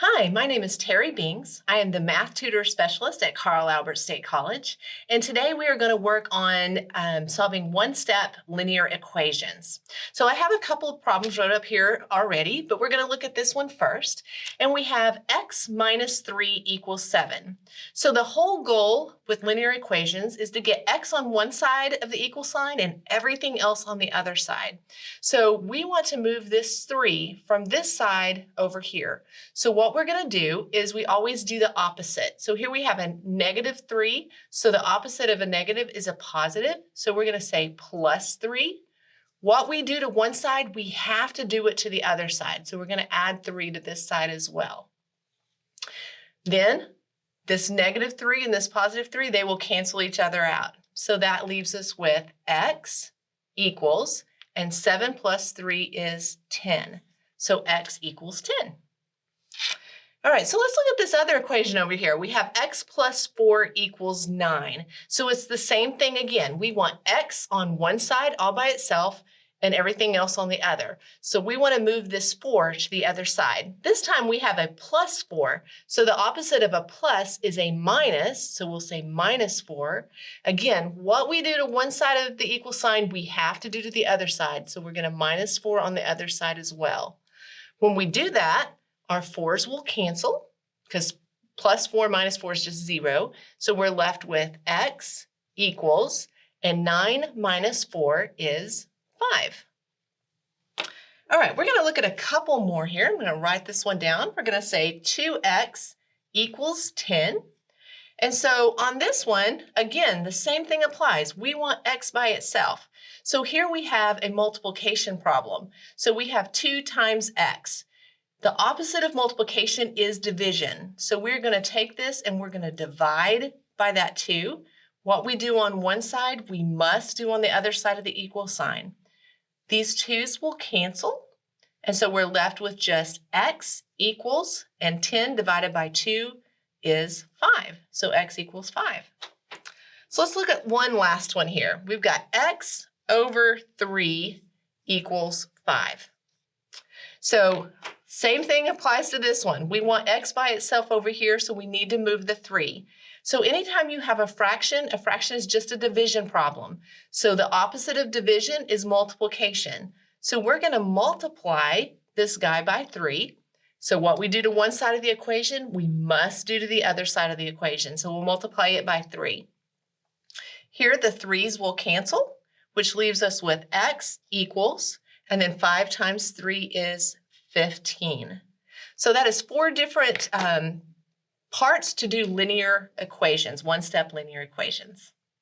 Hi, my name is Terry Bings. I am the math tutor specialist at Carl Albert State College, and today we are going to work on solving one-step linear equations. So I have a couple of problems wrote up here already, but we're going to look at this one first. And we have x minus 3 equals 7. So the whole goal with linear equations is to get x on one side of the equal sign and everything else on the other side. So we want to move this 3 from this side over here. So what we're going to do is we always do the opposite. So here we have a negative 3. So the opposite of a negative is a positive. So we're going to say plus 3. What we do to one side, we have to do it to the other side. So we're going to add 3 to this side as well. Then this negative 3 and this positive 3, they will cancel each other out. So that leaves us with x equals, and 7 plus 3 is 10. So x equals 10. All right, so let's look at this other equation over here. We have x plus 4 equals 9. So it's the same thing again. We want x on one side all by itself and everything else on the other. So we want to move this 4 to the other side. This time we have a plus 4. So the opposite of a plus is a minus. So we'll say minus 4. Again, what we do to one side of the equal sign, we have to do to the other side. So we're going to minus 4 on the other side as well. When we do that, our 4's will cancel because plus 4 minus 4 is just 0. So we're left with x equals, and 9 minus 4 is 5. All right, we're going to look at a couple more here. I'm going to write this one down. We're going to say 2x equals 10. And so on this one, again, the same thing applies. We want x by itself. So here we have a multiplication problem. So we have 2 times x. The opposite of multiplication is division. So we're going to take this and we're going to divide by that 2. What we do on one side, we must do on the other side of the equal sign. These 2's will cancel. And so we're left with just x equals, and 10 divided by 2 is 5. So x equals 5. So let's look at one last one here. We've got x over 3 equals 5. So same thing applies to this one. We want x by itself over here, so we need to move the 3. So anytime you have a fraction is just a division problem. So the opposite of division is multiplication. So we're going to multiply this guy by 3. So what we do to one side of the equation, we must do to the other side of the equation. So we'll multiply it by 3. Here the 3's will cancel, which leaves us with x equals, and then 5 times 3 is 15. So that is 4 different parts to do linear equations, one-step linear equations.